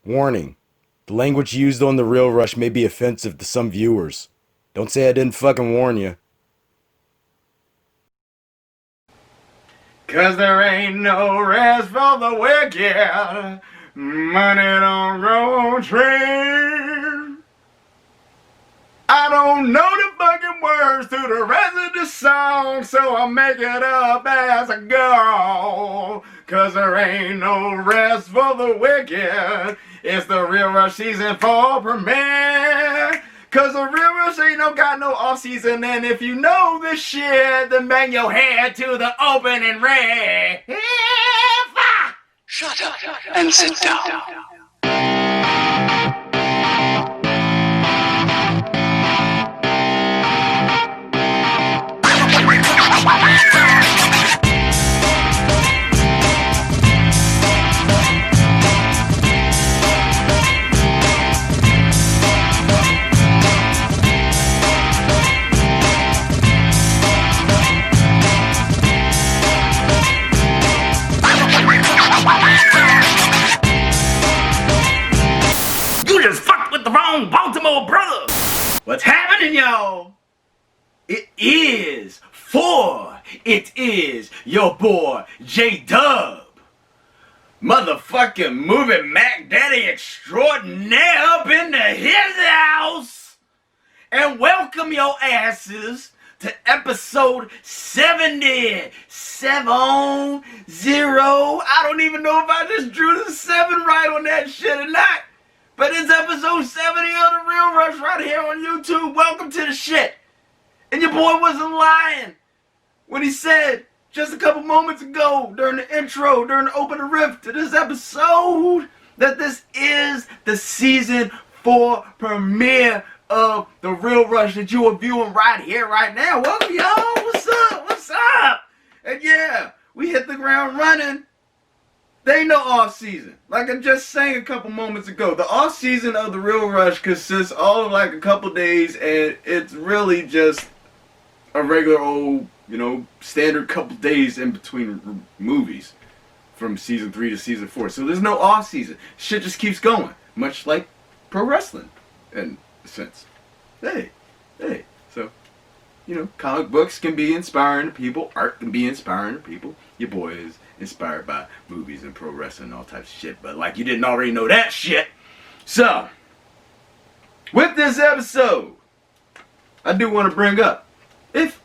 Warning. The language used on The Real Rush may be offensive to some viewers. Don't say I didn't fucking warn you. Cause there ain't no rest for the wicked. Money don't grow trees. I don't know the fucking words to the rest of the song, so I'll make it up as I go. Cause there ain't no rest for the wicked. It's the Real Rush Season 4 premiere. Cause the Real Rush ain't got no off season, and if you know this shit, then bang your head to the opening riff. Shut up and sit down. You just fucked with the wrong Baltimore brother. What's happening, y'all? It is your boy J-Dub, motherfucking movie Mac Daddy extraordinaire up in his house, and welcome your asses to episode 70. I don't even know if I just drew the 7 right on that shit or not. But it's episode 70 of The Real Rush right here on YouTube. Welcome to the shit. And your boy wasn't lying when he said just a couple moments ago during the intro, during the opening riff to this episode, that this is the season 4 premiere of The Real Rush that you are viewing right here, right now. Welcome, y'all. What's up? What's up? And yeah, we hit the ground running. There ain't no off season. Like I just sang a couple moments ago, the off season of The Real Rush consists all of like a couple days, and it's really just a regular old, standard couple days in between movies from season 3 to season 4. So there's no off season. Shit just keeps going, much like pro wrestling in a sense. Hey. So, comic books can be inspiring to people. Art can be inspiring to people. Your boy is inspired by movies and pro wrestling and all types of shit. But like you didn't already know that shit. So, with this episode, I do want to bring up, if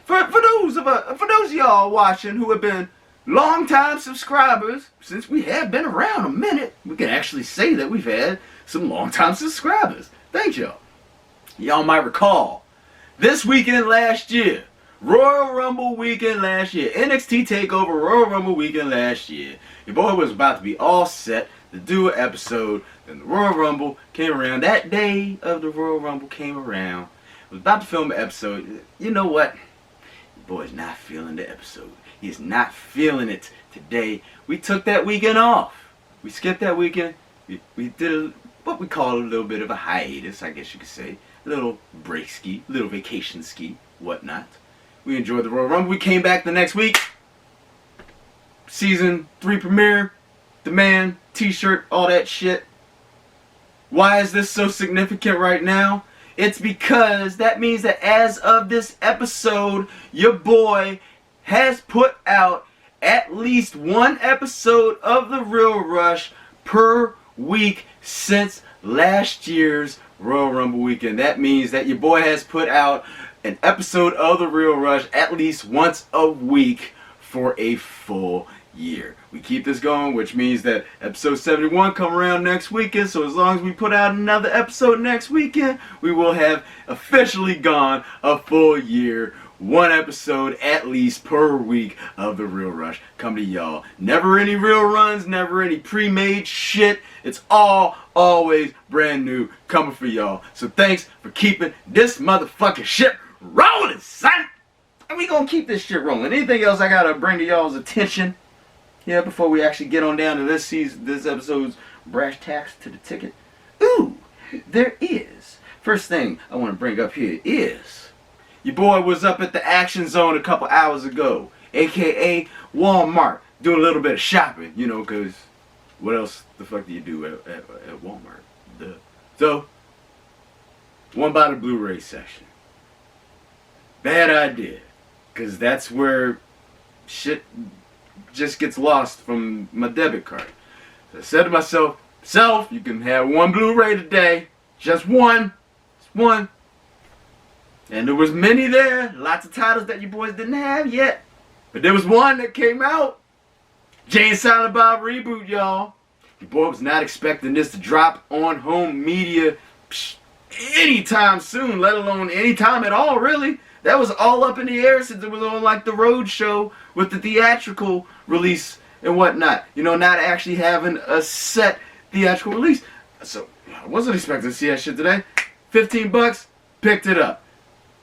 for those of y'all watching who have been long-time subscribers, since we have been around a minute, we can actually say that we've had some long-time subscribers. Thank y'all. Y'all might recall, this weekend last year, Royal Rumble weekend last year, NXT TakeOver Royal Rumble weekend last year, your boy was about to be all set to do an episode. Then the Royal Rumble came around. That day of the Royal Rumble came around. I was about to film an episode. You know what? Your boy's not feeling the episode. He's not feeling it today. We took that weekend off. We skipped that weekend. We did what we call a little bit of a hiatus, I guess you could say. A little break ski, little vacation ski, whatnot. We enjoyed the Royal Rumble. We came back the next week. Season 3 premiere. Demand, t-shirt, all that shit. Why is this so significant right now? It's because that means that as of this episode, your boy has put out at least one episode of The Real Rush per week since last year's Royal Rumble weekend. That means that your boy has put out an episode of The Real Rush at least once a week for a full year. We keep this going, which means that episode 71 come around next weekend, so as long as we put out another episode next weekend, we will have officially gone a full year. One episode at least per week of The Real Rush come to y'all. Never any real runs, never any pre-made shit. It's always brand new coming for y'all. So thanks for keeping this motherfucking shit rolling, son. And we gonna keep this shit rolling. Anything else I gotta bring to y'all's attention? Yeah, before we actually get on down to this episode's brash tacks to the ticket. Ooh, there is. First thing I want to bring up here is your boy was up at the Action Zone a couple hours ago, aka Walmart, doing a little bit of shopping, because What else the fuck do you do at Walmart? Duh. So, one by the Blu-ray section. Bad idea. Because that's where shit just gets lost from my debit card. So I said to myself, you can have one Blu-ray today. Just one. Just one. And there was many there. Lots of titles that you boys didn't have yet. But there was one that came out. Jay and Silent Bob reboot, y'all. Your boy was not expecting this to drop on home media anytime soon, let alone anytime at all, really. That was all up in the air since it was on like the road show with the theatrical release and whatnot. You know, not actually having a set theatrical release. So I wasn't expecting to see that shit today. $15, picked it up.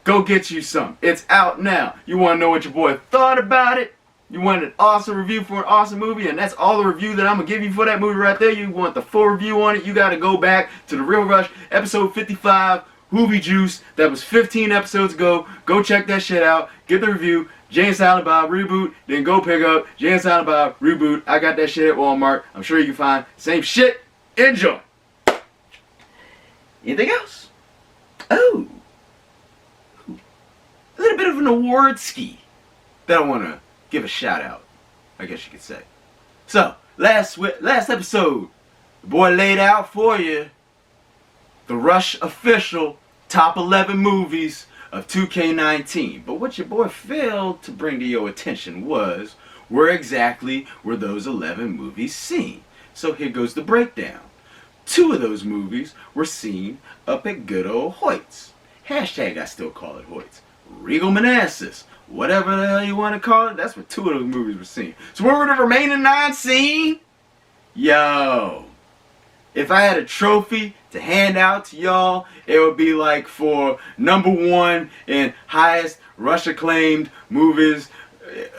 Go get you some. It's out now. You want to know what your boy thought about it? You want an awesome review for an awesome movie, and that's all the review that I'm going to give you for that movie right there. You want the full review on it, you got to go back to The Real Rush, episode 55, Hoovy Juice. That was 15 episodes ago. Go check that shit out. Get the review. Jay and Silent Bob reboot. Then go pick up Jay and Silent Bob reboot. I got that shit at Walmart. I'm sure you can find same shit. Enjoy. Anything else? Oh. A little bit of an award ski that I want to give a shout out, I guess you could say. So, last episode, the boy laid out for you the Rush official top 11 movies of 2K19. But what your boy failed to bring to your attention was where exactly were those 11 movies seen. So here goes the breakdown. 2 of those movies were seen up at good old Hoyt's. Hashtag I still call it Hoyt's. Regal Manassas. Whatever the hell you want to call it, that's what 2 of those movies were seen. So where were the remaining 9 seen? Yo. If I had a trophy to hand out to y'all, it would be like for number 1 and highest Rush acclaimed movies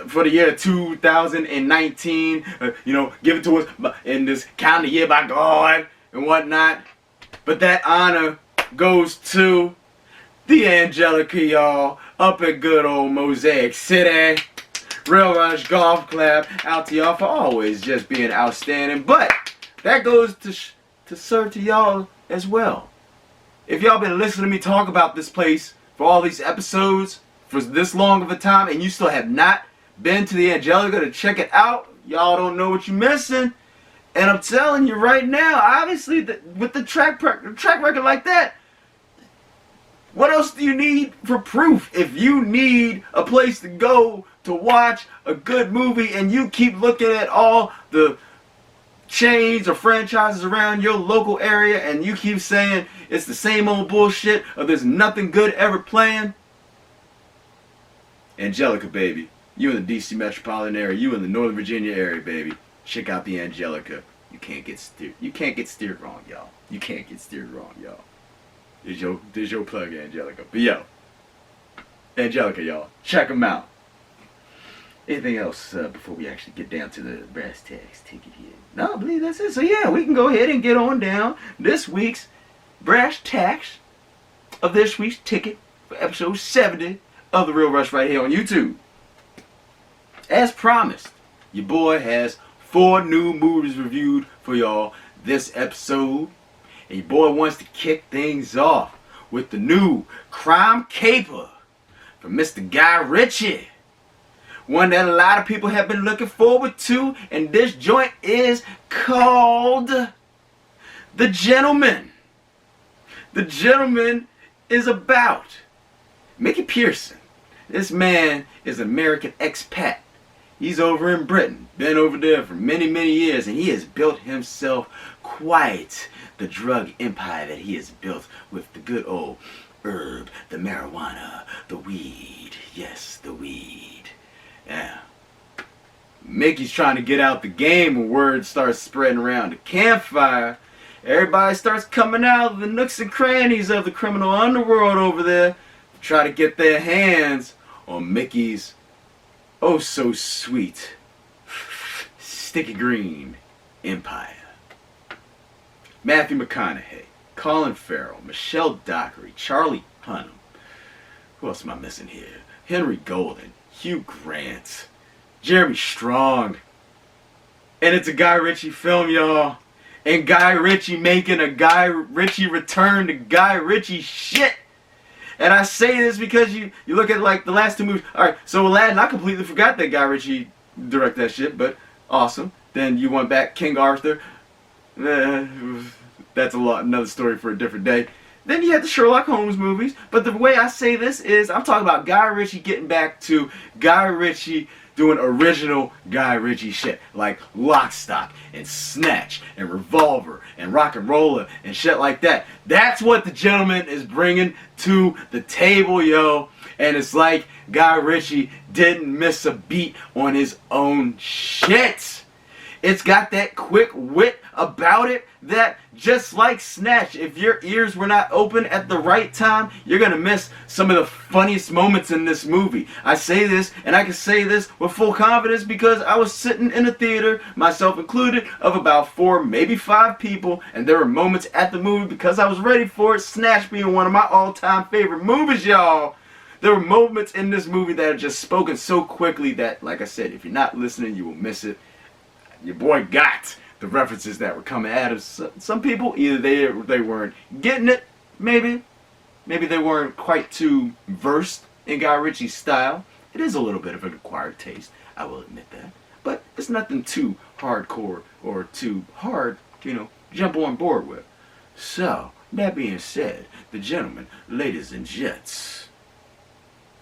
for the year 2019. You know, give it to us in this calendar year by God and whatnot. But that honor goes to the Angelica, y'all, up at good old Mosaic City. Real Rush golf clap out to y'all for always just being outstanding. But that goes to serve to y'all as well. If y'all been listening to me talk about this place for all these episodes for this long of a time and you still have not been to the Angelica to check it out, y'all don't know what you're missing. And I'm telling you right now, obviously with the track record like that, what else do you need for proof? If you need a place to go to watch a good movie and you keep looking at all the chains or franchises around your local area and you keep saying it's the same old bullshit or there's nothing good ever playing, Angelica, baby. You in the DC metropolitan area, you in the Northern Virginia area, baby. Check out the Angelica. You can't get steered wrong, y'all. You can't get steered wrong, y'all. There's your plug, Angelica. But yo, Angelica, y'all, check them out. Anything else before we actually get down to the brass tacks ticket here? No, I believe that's it. So yeah, we can go ahead and get on down this week's brass tacks of this week's ticket for episode 70 of The Real Rush right here on YouTube. As promised, your boy has 4 new movies reviewed for y'all this episode. And your boy wants to kick things off with the new crime caper from Mr. Guy Ritchie. One that a lot of people have been looking forward to, and this joint is called The Gentleman. The Gentleman is about Mickey Pearson. This man is an American expat. He's over in Britain, been over there for many, many years, and he has built himself quite the drug empire that he has built with the good old herb, the marijuana, the weed. Yes, the weed. Yeah. Mickey's trying to get out the game when word starts spreading around the campfire. Everybody starts coming out of the nooks and crannies of the criminal underworld over there to try to get their hands on Mickey's oh so sweet sticky green empire. Matthew McConaughey, Colin Farrell, Michelle Dockery, Charlie Hunnam. Who else am I missing here? Henry Golden, Hugh Grant, Jeremy Strong, and it's a Guy Ritchie film, y'all. And Guy Ritchie making a Guy Ritchie return to Guy Ritchie shit. And I say this because you look at like the last two movies. Alright, so Aladdin, I completely forgot that Guy Ritchie directed that shit, but awesome. Then you went back, King Arthur. That's another story for a different day. Then you had the Sherlock Holmes movies. But the way I say this is, I'm talking about Guy Ritchie getting back to Guy Ritchie doing original Guy Ritchie shit. Like Lock, Stock, and Snatch, and Revolver, and Rock and Roller, and shit like that. That's what The Gentleman is bringing to the table, yo. And it's like Guy Ritchie didn't miss a beat on his own shit. It's got that quick wit about it that, just like Snatch, if your ears were not open at the right time, you're going to miss some of the funniest moments in this movie. I say this, and I can say this with full confidence because I was sitting in a theater, myself included, of about 4, maybe 5 people, and there were moments at the movie because I was ready for it, Snatch being one of my all-time favorite movies, y'all. There were moments in this movie that are just spoken so quickly that, like I said, if you're not listening, you will miss it. Your boy got the references that were coming at him. Some people, either they weren't getting it, maybe they weren't quite too versed in Guy Ritchie's style. It is a little bit of an acquired taste, I will admit that. But it's nothing too hardcore or too hard, jump on board with. So, that being said, The Gentleman, ladies and gents,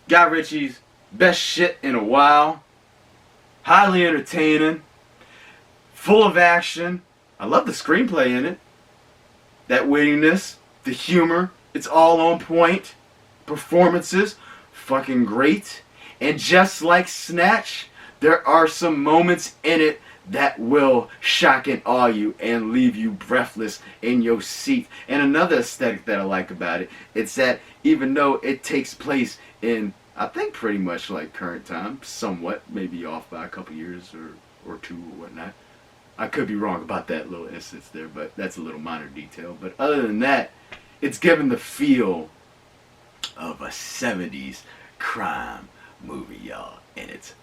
Guy Ritchie's best shit in a while, highly entertaining, full of action. I love the screenplay in it. That wittiness, the humor, it's all on point. Performances, fucking great. And just like Snatch, there are some moments in it that will shock and awe you and leave you breathless in your seat. And another aesthetic that I like about it, it's that even though it takes place in, I think, pretty much like current time, somewhat, maybe off by a couple years or 2 or whatnot. I could be wrong about that little instance there, but that's a little minor detail. But other than that, it's given the feel of a 70s crime movie, y'all. And it's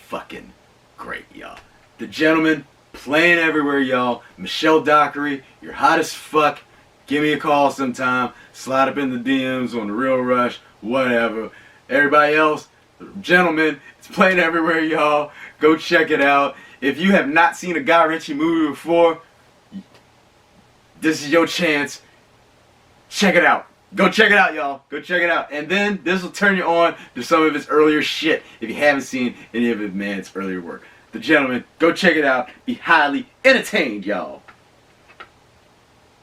fucking great, y'all. The Gentleman, playing everywhere, y'all. Michelle Dockery, you're hot as fuck. Give me a call sometime. Slide up in the DMs on The Real Rush, whatever. Everybody else, The Gentleman, it's playing everywhere, y'all. Go check it out. If you have not seen a Guy Ritchie movie before, this is your chance. Check it out. Go check it out, y'all. Go check it out. And then this will turn you on to some of his earlier shit if you haven't seen any of his man's earlier work. The Gentleman, go check it out. Be highly entertained, y'all.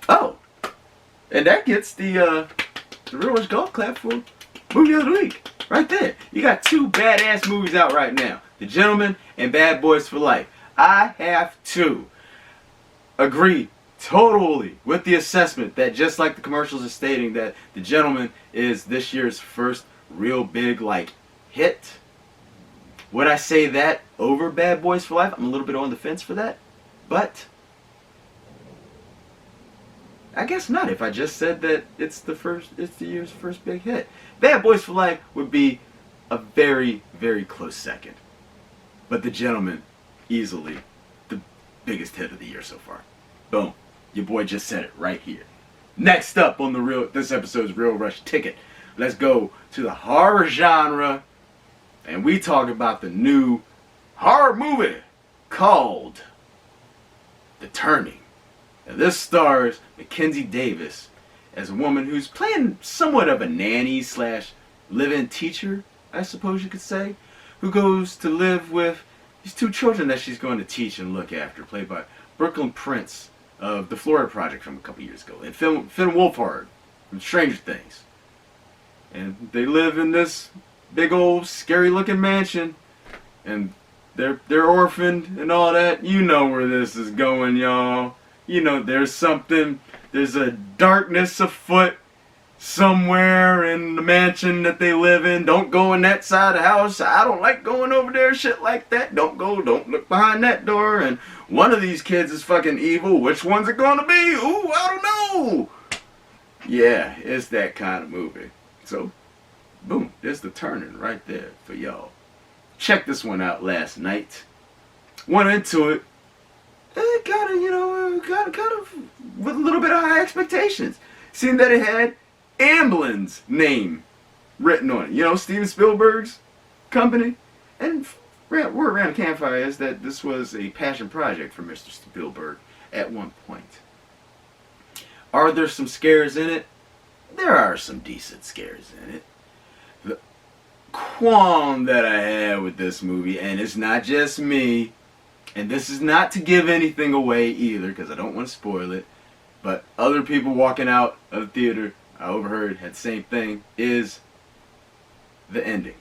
Oh, and that gets the Real Rush Golf Clap for Movie of the Week. Right there. You got 2 badass movies out right now. The Gentleman and Bad Boys for Life. I have to agree totally with the assessment that, just like the commercials are stating, that The Gentleman is this year's first real big, hit. Would I say that over Bad Boys for Life? I'm a little bit on the fence for that. But I guess not, if I just said that it's the year's first big hit. Bad Boys for Life would be a very, very close second. But The Gentleman, easily the biggest hit of the year so far. Boom. Your boy just said it right here. Next up on this episode's Real Rush Ticket, let's go to the horror genre. And we talk about the new horror movie called The Turning. Now this stars Mackenzie Davis as a woman who's playing somewhat of a nanny / live-in teacher, I suppose you could say, who goes to live with these 2 children that she's going to teach and look after, played by Brooklyn Prince of the Florida Project from a couple years ago, and Finn Wolfhard from Stranger Things. And they live in this big old scary-looking mansion, and they're orphaned and all that. You know where this is going, y'all. You know there's a darkness afoot somewhere in the mansion that they live in. Don't go in that side of the house. I don't like going over there, shit like that. Don't look behind that door. And one of these kids is fucking evil. Which one's it gonna be? Ooh, I don't know. Yeah, it's that kind of movie. So, boom, there's The Turning right there for y'all. Check this one out last night. Went into it kind of, kind of with a little bit of high expectations. Seeing that it had Amblin's name written on it. You know, Steven Spielberg's company. And word around the campfire is that this was a passion project for Mr. Spielberg at one point. Are there some scares in it? There are some decent scares in it. The qualm that I had with this movie, and it's not just me, and this is not to give anything away either, because I don't want to spoil it, but other people walking out of the theater, I overheard, had the same thing, is the ending.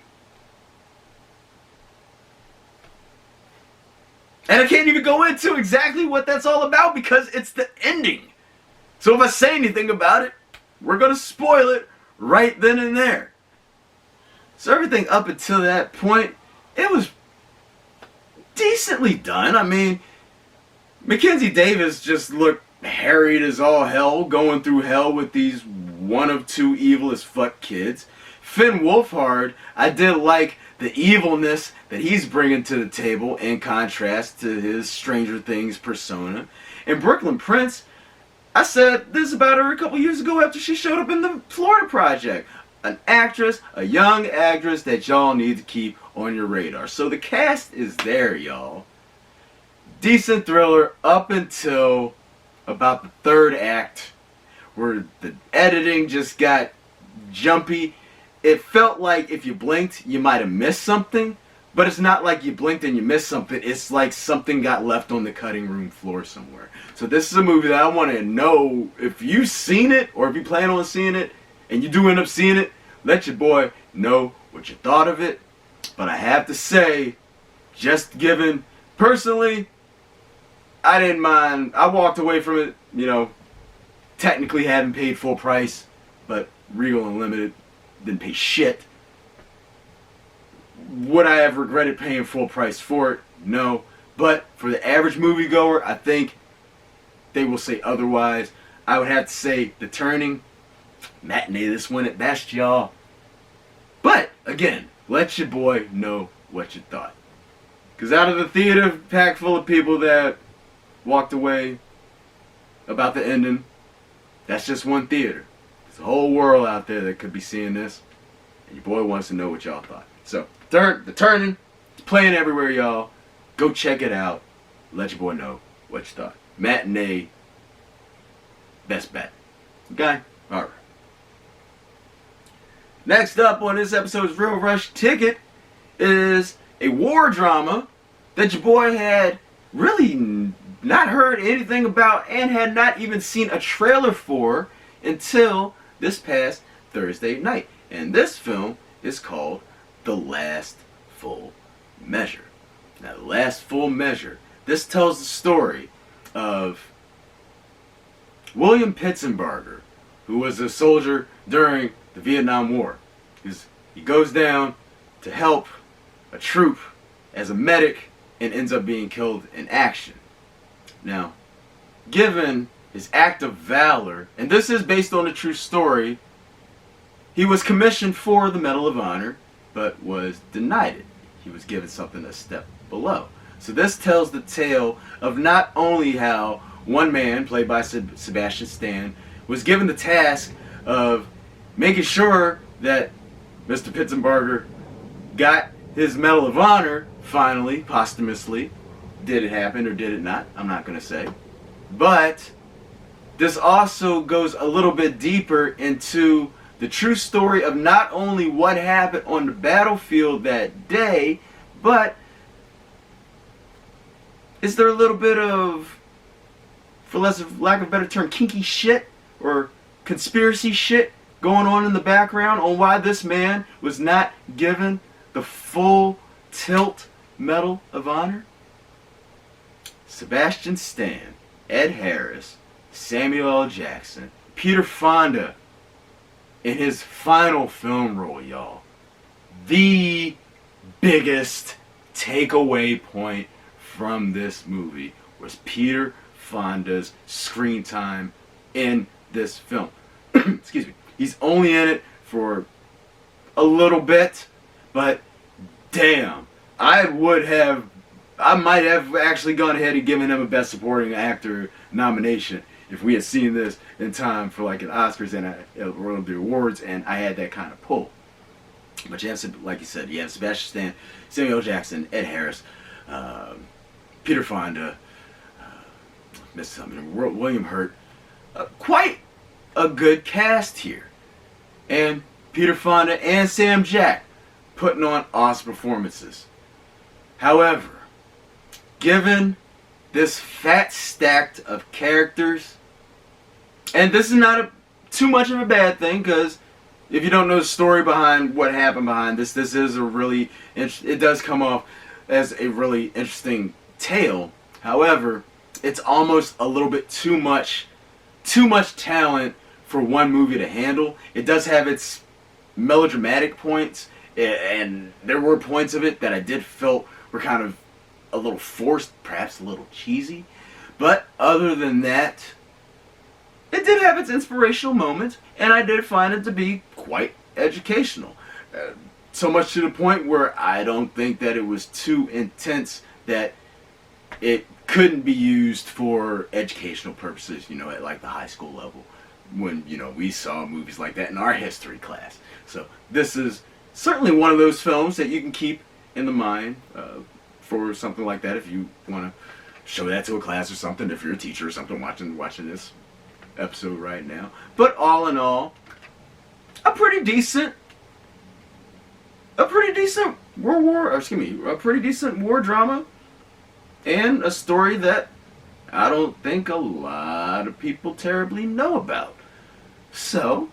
And I can't even go into exactly what that's all about because it's the ending. So if I say anything about it, we're going to spoil it right then and there. So everything up until that point, it was decently done. I mean, Mackenzie Davis just looked harried as all hell, going through hell with these one of two evil as fuck kids. Finn Wolfhard, I did like the evilness that he's bringing to the table in contrast to his Stranger Things persona. And Brooklyn Prince, I said this about her a couple years ago after she showed up in the Florida Project. An actress, a young actress that y'all need to keep on your radar. So the cast is there, y'all. Decent thriller up until about the third act, where the editing just got jumpy. It felt like if you blinked, you might have missed something, but it's not like you blinked and you missed something. It's like something got left on the cutting room floor somewhere. So this is a movie that I want to know if you've seen it, or if you plan on seeing it, and you do end up seeing it, let your boy know what you thought of it. But I have to say, just given, personally, I didn't mind. I walked away from it, technically having paid full price, but Regal Unlimited didn't pay shit. Would I have regretted paying full price for it? No. But for the average moviegoer, I think they will say otherwise. I would have to say The Turning, matinee this one at best, y'all. But, again, let your boy know what you thought. Because out of the theater packed full of people that walked away about the ending, that's just one theater. There's a whole world out there that could be seeing this. And your boy wants to know what y'all thought. So, The Turning, it's playing everywhere, y'all. Go check it out. Let your boy know what you thought. Matinee, best bet. Okay? Alright. Next up on this episode's Real Rush Ticket is a war drama that your boy had really not heard anything about and had not even seen a trailer for until this past Thursday night. And this film is called The Last Full Measure. Now, The Last Full Measure, this tells the story of William Pitzenbarger, who was a soldier during the Vietnam War. He goes down to help a troop as a medic and ends up being killed in action. Now, given his act of valor, and this is based on a true story, he was commissioned for the Medal of Honor, but was denied it. He was given something a step below. So this tells the tale of not only how one man, played by Sebastian Stan, was given the task of making sure that Mr. Pitzenbarger got his Medal of Honor, finally, posthumously. Did it happen or did it not? I'm not going to say. But this also goes a little bit deeper into the true story of not only what happened on the battlefield that day, but is there a little bit of, for lack of a better term, kinky shit or conspiracy shit going on in the background on why this man was not given the full tilt Medal of Honor? Sebastian Stan, Ed Harris, Samuel L. Jackson, Peter Fonda in his final film role, y'all. The biggest takeaway point from this movie was Peter Fonda's screen time in this film. Excuse me. He's only in it for a little bit, but damn, I would have I might have actually gone ahead and given him a Best Supporting Actor nomination if we had seen this in time for like an Oscars and one of the awards, and I had that kind of pull. But you have, like you said, you have Sebastian Stan, Samuel L. Jackson, Ed Harris, Peter Fonda, missed something, William Hurt. Quite a good cast here, and Peter Fonda and Sam Jack putting on awesome performances. However, given this fat stack of characters, and this is not too much of a bad thing, because if you don't know the story behind what happened behind this is a really, it does come off as a really interesting tale. However, it's almost a little bit too much talent for one movie to handle. It does have its melodramatic points, and there were points of it that I did feel were kind of a little forced, perhaps a little cheesy. But other than that, it did have its inspirational moments, and I did find it to be quite educational. So much to the point where I don't think that it was too intense that it couldn't be used for educational purposes, at like the high school level, when, we saw movies like that in our history class. So this is certainly one of those films that you can keep in the mind for something like that if you want to show that to a class or something, if you're a teacher or something watching this episode right now. But all in all, a pretty decent war drama, and a story that I don't think a lot of people terribly know about. So,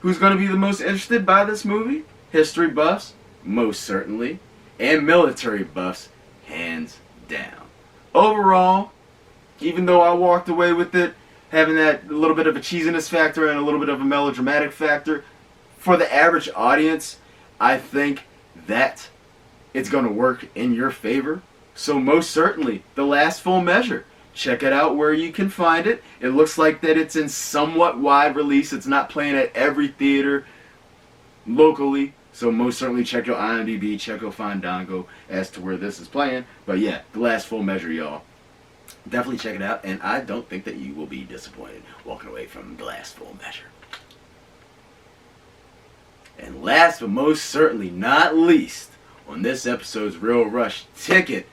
who's going to be the most interested by this movie? History buffs, most certainly, and military buffs, hands down. Overall, even though I walked away with it having that little bit of a cheesiness factor and a little bit of a melodramatic factor, for the average audience, I think that it's going to work in your favor. So most certainly, The Last Full Measure. Check it out where you can find it. It looks like that it's in somewhat wide release. It's not playing at every theater locally. So most certainly check your IMDb, check your Fandango as to where this is playing. But yeah, The Last Full Measure, y'all. Definitely check it out, and I don't think that you will be disappointed walking away from The Last Full Measure. And last but most certainly not least on this episode's Real Rush ticket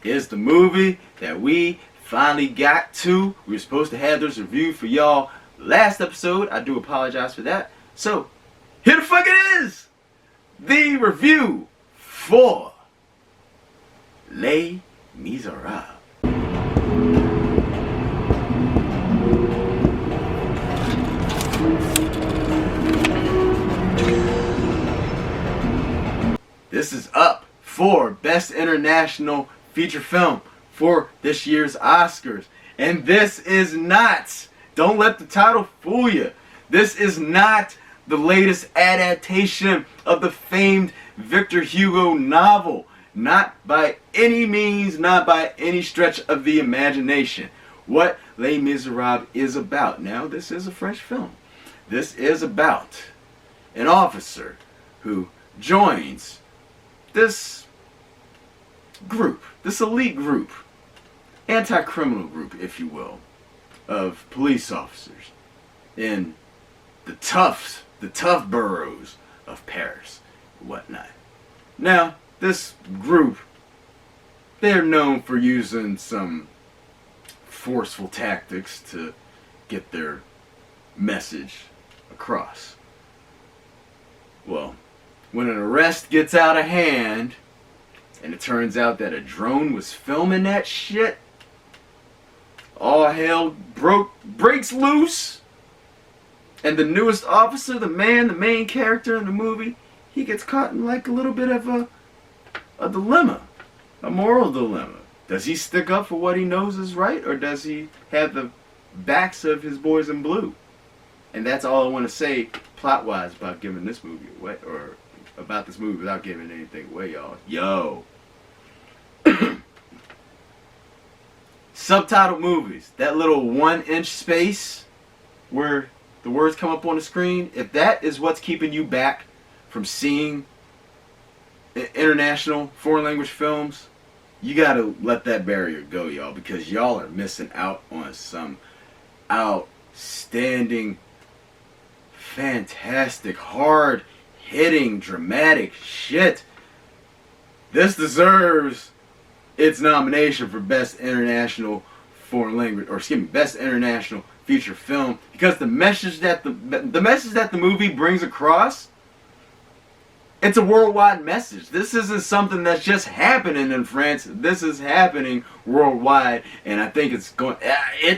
is the movie that we finally got to. We were supposed to have this review for y'all last episode. I do apologize for that. So, here the fuck it is! The review for Les Miserables. This is up for Best International Feature Film for this year's Oscars. And this is not, don't let the title fool you, this is not the latest adaptation of the famed Victor Hugo novel. Not by any means, not by any stretch of the imagination. What Les Miserables is about. Now, this is a French film. This is about an officer who joins this group, this elite group, anti-criminal group, if you will, of police officers in the tough boroughs of Paris and whatnot. Now, this group, they're known for using some forceful tactics to get their message across. Well, when an arrest gets out of hand, and it turns out that a drone was filming that shit, all hell breaks loose, and the newest officer, the main character in the movie, he gets caught in like a little bit of a dilemma, a moral dilemma. Does he stick up for what he knows is right, or does he have the backs of his boys in blue? And that's all I want to say plot-wise about giving this movie away, or about this movie without giving anything away, y'all. Yo. Subtitled movies. That little 1-inch space where the words come up on the screen, if that is what's keeping you back from seeing international foreign language films, You gotta let that barrier go, y'all, because y'all are missing out on some outstanding, fantastic, hard hitting, dramatic shit. This deserves its nomination for Best International Foreign Language, or excuse me, Best International Feature Film, because the message that the movie brings across, it's a worldwide message. This isn't something that's just happening in France. This is happening worldwide, and I think it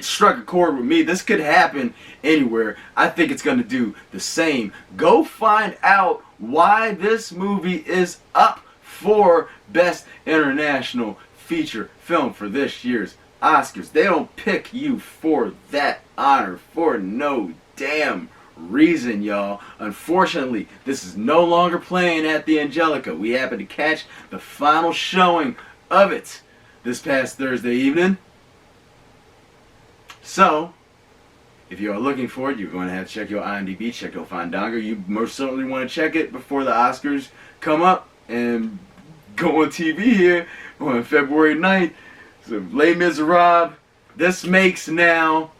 struck a chord with me. This could happen anywhere. I think it's going to do the same. Go find out why this movie is up for Best International Feature Film for this year's Oscars. They don't pick you for that honor for no damn reason, y'all. Unfortunately, this is no longer playing at the Angelica. We happened to catch the final showing of it this past Thursday evening. So, if you are looking for it, you're going to have to check your IMDb, check your Fandango. You most certainly want to check it before the Oscars come up and go on TV here on February 9th. So, Les Miserables, this makes now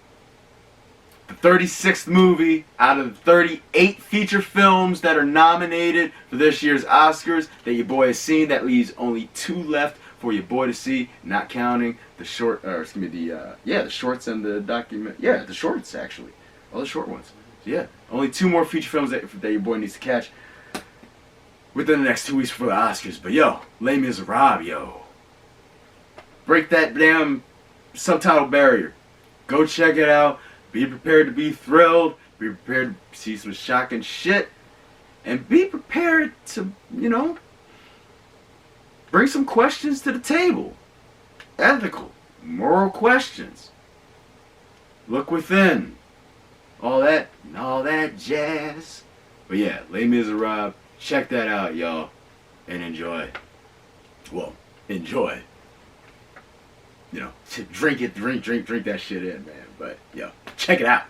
the 36th movie out of the 38 feature films that are nominated for this year's Oscars that your boy has seen. That leaves only 2 left for your boy to see, not counting the short, or excuse me, the shorts and the document. Yeah, the shorts actually, all the short ones. So yeah, only 2 more feature films that your boy needs to catch within the next 2 weeks before the Oscars. But yo, Les Miserables, yo, break that damn subtitle barrier. Go check it out. Be prepared to be thrilled. Be prepared to see some shocking shit. And be prepared to, bring some questions to the table. Ethical, moral questions. Look within. All that jazz. But yeah, Les Miserables. Check that out, y'all. And enjoy. Well, enjoy. Drink that shit in, man. But, yo, check it out.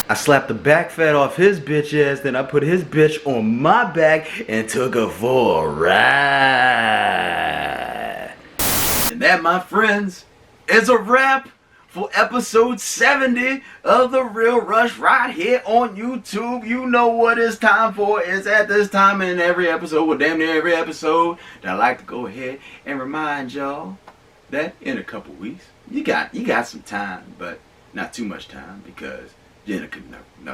I slapped the back fat off his bitch ass, then I put his bitch on my back and took her for a ride. And that, my friends, is a wrap for episode 70 of The Real Rush right here on YouTube. You know what it's time for. It's at this time in every episode, well, damn near every episode, that I like to go ahead and remind y'all that in a couple weeks, you got some time, but not too much time, because in a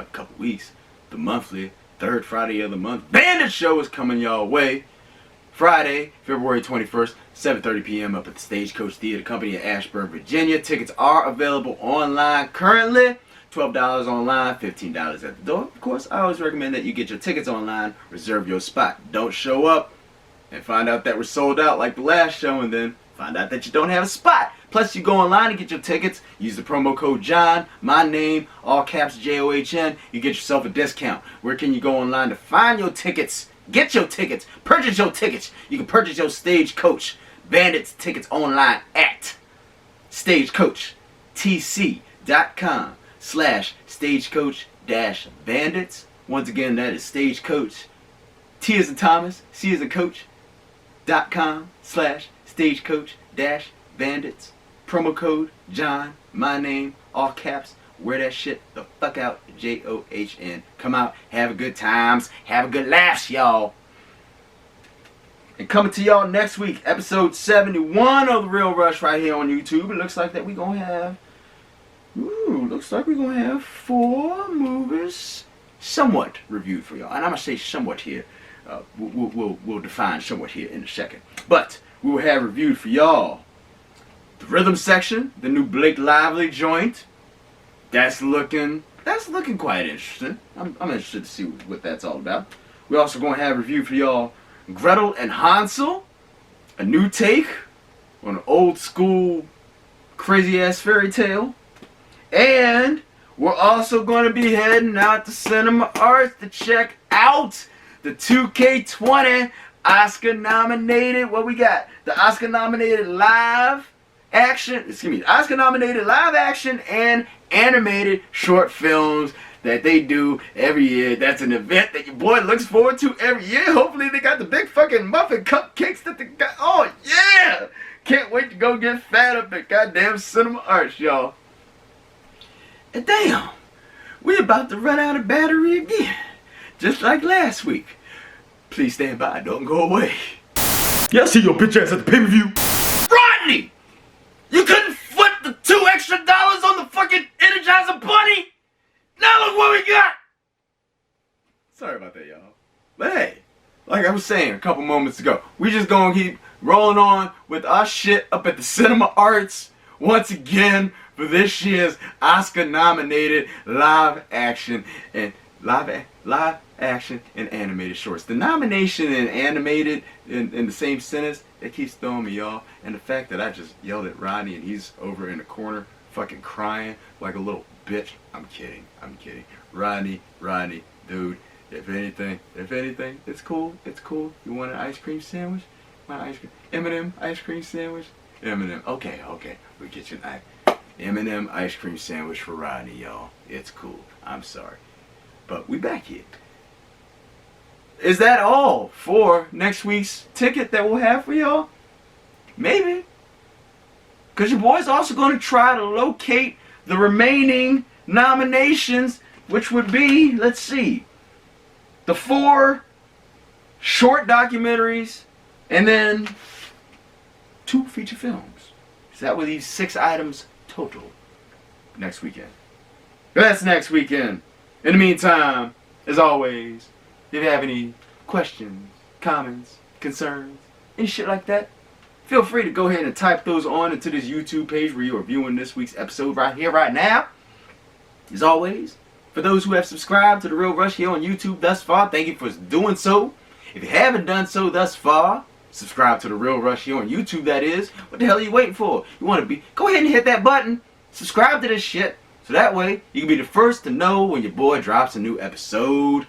couple weeks, the monthly 3rd Friday of the month Bandit Show is coming y'all way. Friday, February 21st, 7:30 p.m. up at the Stagecoach Theater Company in Ashburn, Virginia. Tickets are available online currently. $12 online, $15 at the door. Of course, I always recommend that you get your tickets online, reserve your spot. Don't show up and find out that we're sold out like the last show, and then find out that you don't have a spot. Plus, you go online and get your tickets. Use the promo code John, my name, all caps JOHN. You get yourself a discount. Where can you go online to find your tickets? Get your tickets. Purchase your tickets. You can purchase your Stagecoach Bandits tickets online at stagecoach.com/stagecoach-bandits. Once again, that is Stagecoach. T as in Thomas, C as in Coach.com/stagecoach-bandits. Promo code John, my name, all caps. Wear that shit the fuck out, JOHN. Come out, have a good times, have a good laughs, y'all. And coming to y'all next week, episode 71 of The Real Rush right here on YouTube. It looks like that we're gonna have, looks like we're gonna have 4 movies somewhat reviewed for y'all. And I'm gonna say somewhat here. We'll define somewhat here in a second. But we will have reviewed for y'all the Rhythm Section, the new Blake Lively joint. That's looking quite interesting. I'm interested to see what that's all about. We're also going to have a review for y'all Gretel and Hansel, a new take on an old school crazy ass fairy tale. And we're also going to be heading out to Cinema Arts to check out the 2K20 Oscar nominated, what we got? The Oscar nominated live action and animated short films that they do every year. That's an event that your boy looks forward to every year. Hopefully they got the big fucking muffin cupcakes that they got. Oh yeah! Can't wait to go get fat up at goddamn Cinema Arts, y'all. And damn, we about to run out of battery again. Just like last week. Please stand by, don't go away. Yeah, I see your bitch ass at the pay-per-view. Rodney! You couldn't flip the $2 extra on the fucking Energizer Bunny? Now look what we got! Sorry about that, y'all. But hey, like I was saying a couple moments ago, we just gonna keep rolling on with our shit up at the Cinema Arts once again for this year's Oscar-nominated live action and animated shorts. The nomination and animated in the same sentence, it keeps throwing me off. And the fact that I just yelled at Rodney and he's over in the corner fucking crying like a little bitch. I'm kidding. Rodney, dude, if anything, it's cool. You want an ice cream sandwich? Want ice cream? M&M ice cream sandwich? M&M. Okay. We'll get you an M&M ice cream sandwich for Rodney, y'all. It's cool. I'm sorry. But we back here. Is that all for next week's ticket that we'll have for y'all? Maybe. Because your boy's also going to try to locate the remaining nominations, which would be, let's see, the 4 short documentaries and then 2 feature films. So that would leave 6 items total next weekend. That's next weekend. In the meantime, as always, if you have any questions, comments, concerns, any shit like that, feel free to go ahead and type those on into this YouTube page where you are viewing this week's episode right here, right now. As always, for those who have subscribed to The Real Rush here on YouTube thus far, thank you for doing so. If you haven't done so thus far, subscribe to The Real Rush here on YouTube, that is. What the hell are you waiting for? You want to be, go ahead and hit that button. Subscribe to this shit. So that way, you can be the first to know when your boy drops a new episode.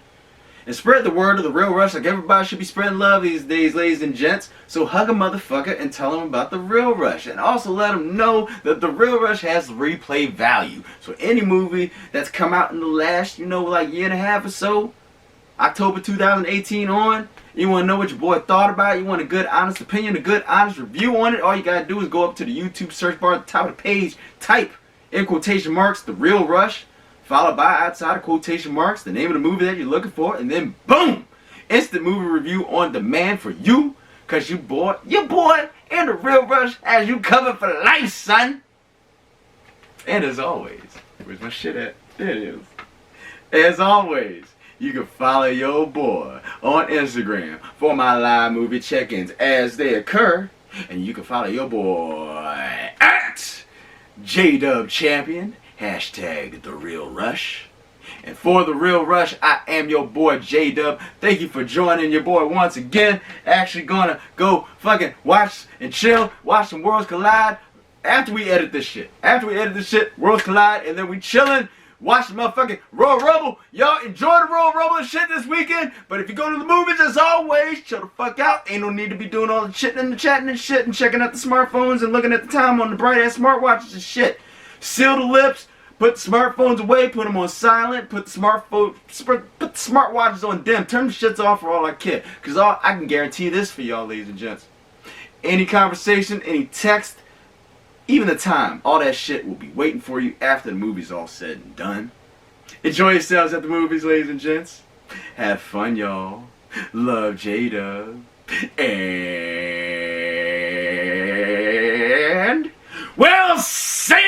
And spread the word of The Real Rush like everybody should be spreading love these days, ladies and gents. So hug a motherfucker and tell them about The Real Rush. And also let them know that The Real Rush has replay value. So any movie that's come out in the last, like year and a half or so, October 2018 on, you want to know what your boy thought about it, you want a good honest opinion, a good honest review on it, all you got to do is go up to the YouTube search bar at the top of the page, type in quotation marks, The Real Rush, followed by outside of quotation marks, the name of the movie that you're looking for, and then boom! Instant movie review on demand for you, cause your boy, and The Real Rush has you covered for life, son! And as always, where's my shit at? There it is. As always, you can follow your boy on Instagram for my live movie check-ins as they occur. And you can follow your boy at JDubChampion, hashtag The Real Rush. And for The Real Rush, I am your boy J-Dub. Thank you for joining your boy once again. Actually gonna go fucking watch and chill, watch some Worlds Collide after we edit this shit. Worlds Collide, and then we chillin'. Watch the motherfucking Royal Rumble. Y'all enjoy the Royal Rumble and shit this weekend. But if you go to the movies, as always, chill the fuck out. Ain't no need to be doing all the shit and the chatting and shit and checking out the smartphones and looking at the time on the bright-ass smartwatches and shit. Seal the lips. Put the smartphones away. Put them on silent. Put the smartwatches on dim. Turn the shits off for all I care. Because I can guarantee this for y'all, ladies and gents. Any conversation, any text, even the time, all that shit will be waiting for you after the movie's all said and done. Enjoy yourselves at the movies, ladies and gents. Have fun, y'all. Love, J-Dub. And we'll see